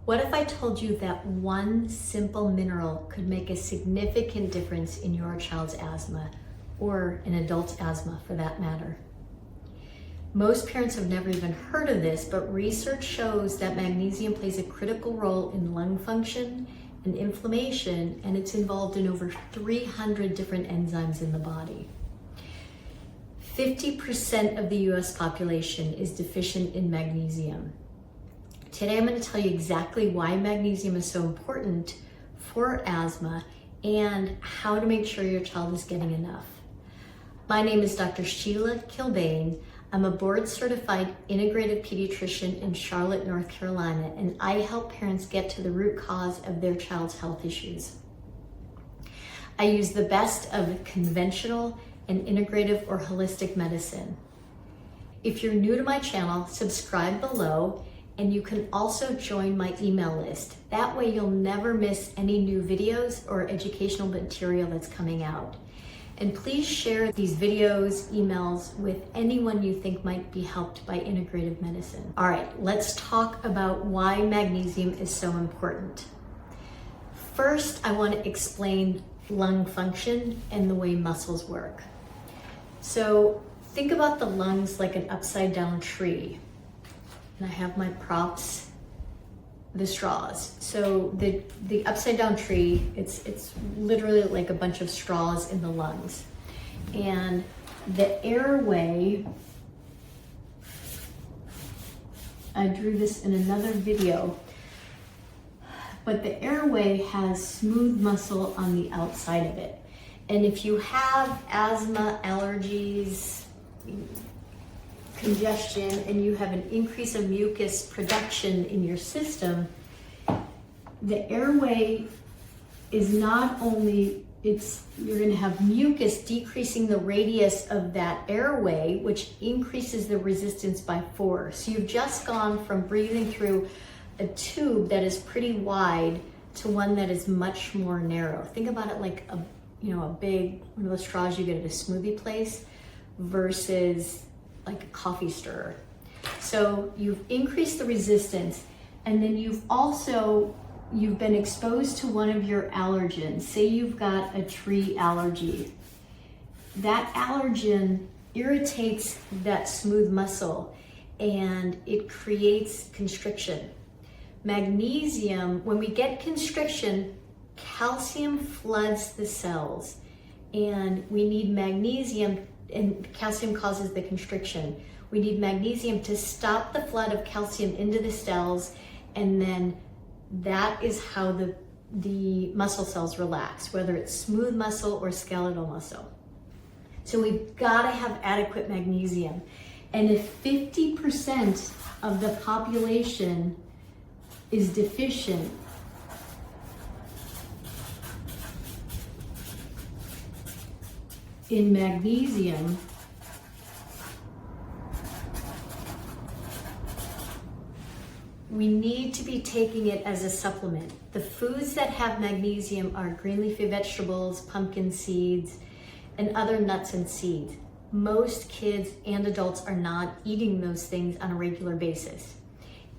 What if I told you that one simple mineral could make a significant difference in your child's asthma, or an adult's asthma for that matter? Most parents have never even heard of this, but research shows that magnesium plays a critical role in lung function and inflammation, and it's involved in over 300 different enzymes in the body. 50% of the US population is deficient in magnesium. Today I'm going to tell you exactly why magnesium is so important for asthma and how to make sure your child is getting enough. My name is Dr. Sheila Kilbane. I'm a board-certified integrative pediatrician in Charlotte, North Carolina, and I help parents get to the root cause of their child's health issues. I use the best of conventional and integrative or holistic medicine. If you're new to my channel, subscribe below, and you can also join my email list. That way you'll never miss any new videos or educational material that's coming out. And please share these videos, emails with anyone you think might be helped by integrative medicine. All right, let's talk about why magnesium is so important. First, I want to explain lung function and the way muscles work. So think about the lungs like an upside down tree. And I have my props, the straws. So the upside down tree, it's literally like a bunch of straws in the lungs. And the airway, I drew this in another video, but the airway has smooth muscle on the outside of it. And if you have asthma, allergies, congestion, and you have an increase of mucus production in your system, the airway is not only, you're going to have mucus decreasing the radius of that airway, which increases the resistance by 4. So you've just gone from breathing through a tube that is pretty wide to one that is much more narrow. Think about it like a big one of those straws you get at a smoothie place versus like a coffee stirrer. So you've increased the resistance, and then you've been exposed to one of your allergens. Say you've got a tree allergy. That allergen irritates that smooth muscle and it creates constriction. Magnesium, when we get constriction, calcium floods the cells, and we need magnesium, and calcium causes the constriction. We need magnesium to stop the flood of calcium into the cells, and then that is how the muscle cells relax, whether it's smooth muscle or skeletal muscle. So we've got to have adequate magnesium. And if 50% of the population is deficient, in magnesium, we need to be taking it as a supplement. The foods that have magnesium are green leafy vegetables, pumpkin seeds, and other nuts and seeds. Most kids and adults are not eating those things on a regular basis.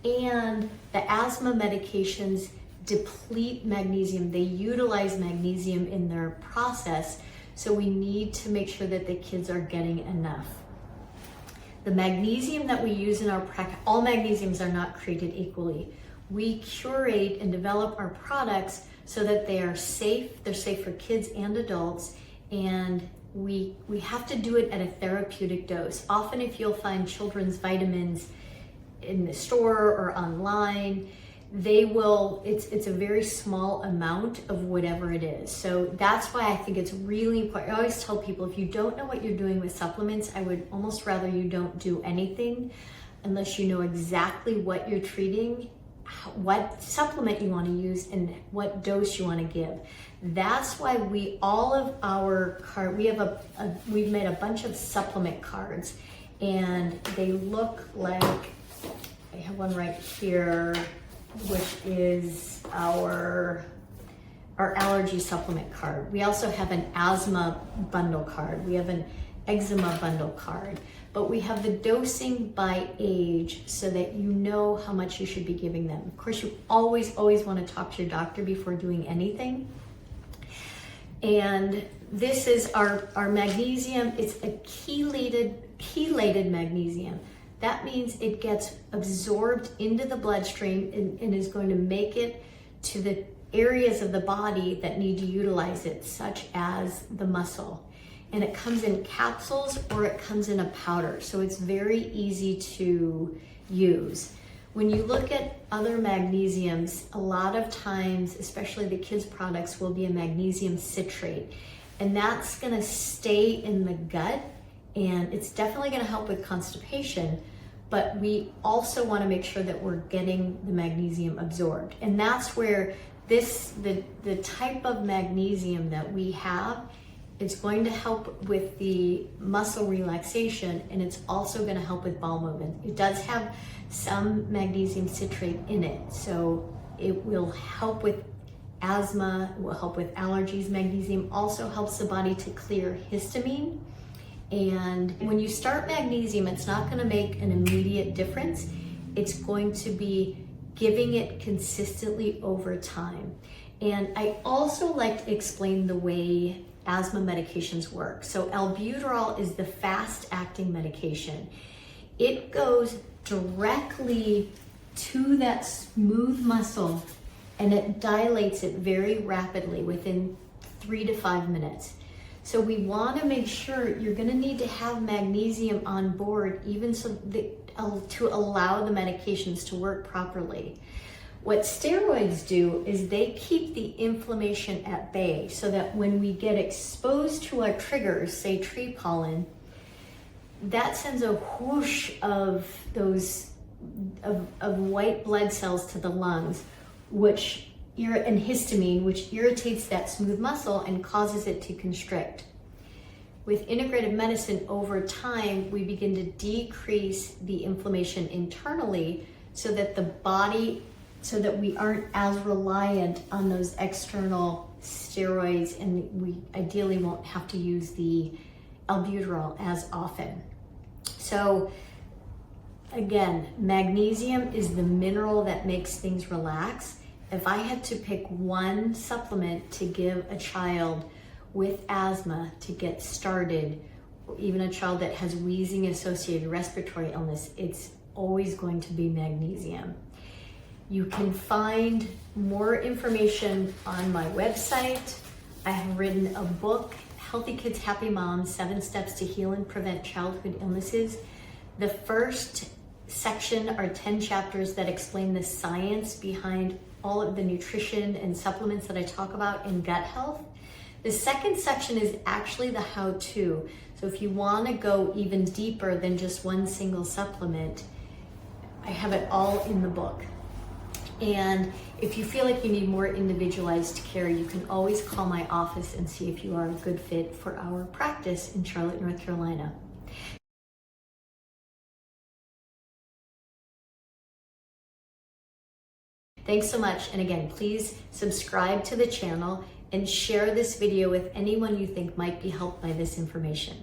And the asthma medications deplete magnesium. They utilize magnesium in their process. So we need to make sure that the kids are getting enough. The magnesium that we use in our practice, all magnesiums are not created equally. We curate and develop our products so that they are safe. They're safe for kids and adults, and we have to do it at a therapeutic dose. Often if you'll find children's vitamins in the store or online, it's a very small amount of whatever it is. So that's why I think it's really important. I always tell people, if you don't know what you're doing with supplements, I would almost rather you don't do anything unless you know exactly what you're treating, what supplement you want to use, and what dose you want to give. That's why we've made a bunch of supplement cards, and they look like, I have one right here, which is our allergy supplement card. We also have an asthma bundle card. We have an eczema bundle card. but we have the dosing by age so that you know how much you should be giving them. Of course, you always want to talk to your doctor before doing anything. And this is our magnesium. It's a chelated magnesium. That means it gets absorbed into the bloodstream and is going to make it to the areas of the body that need to utilize it, such as the muscle. And it comes in capsules or it comes in a powder, so it's very easy to use. When you look at other magnesiums, a lot of times, especially the kids' products, will be a magnesium citrate, and that's gonna stay in the gut, and it's definitely gonna help with constipation, but we also wanna make sure that we're getting the magnesium absorbed. And that's where the type of magnesium that we have, it's going to help with the muscle relaxation, and it's also going to help with bowel movement. It does have some magnesium citrate in it, so it will help with asthma, it will help with allergies. Magnesium also helps the body to clear histamine. And when you start magnesium, it's not going to make an immediate difference. It's going to be giving it consistently over time. And I also like to explain the way asthma medications work. So albuterol is the fast-acting medication. It goes directly to that smooth muscle and it dilates it very rapidly within 3 to 5 minutes. So we want to make sure you're going to need to have magnesium on board, even so to allow the medications to work properly. What steroids do is they keep the inflammation at bay so that when we get exposed to our triggers, say tree pollen, that sends a whoosh of those of white blood cells to the lungs, and histamine, which irritates that smooth muscle and causes it to constrict. With integrative medicine, over time, we begin to decrease the inflammation internally so that we aren't as reliant on those external steroids, and we ideally won't have to use the albuterol as often. So again, magnesium is the mineral that makes things relax. If I had to pick one supplement to give a child with asthma to get started, or even a child that has wheezing associated respiratory illness, it's always going to be magnesium. You can find more information on my website. I have written a book, Healthy Kids, Happy Moms, 7 Steps to Heal and Prevent Childhood Illnesses. The first section are 10 chapters that explain the science behind all of the nutrition and supplements that I talk about in gut health. The second section is actually the how-to. So if you want to go even deeper than just one single supplement, I have it all in the book. And if you feel like you need more individualized care, you can always call my office and see if you are a good fit for our practice in Charlotte, North Carolina. Thanks so much. And again, please subscribe to the channel and share this video with anyone you think might be helped by this information.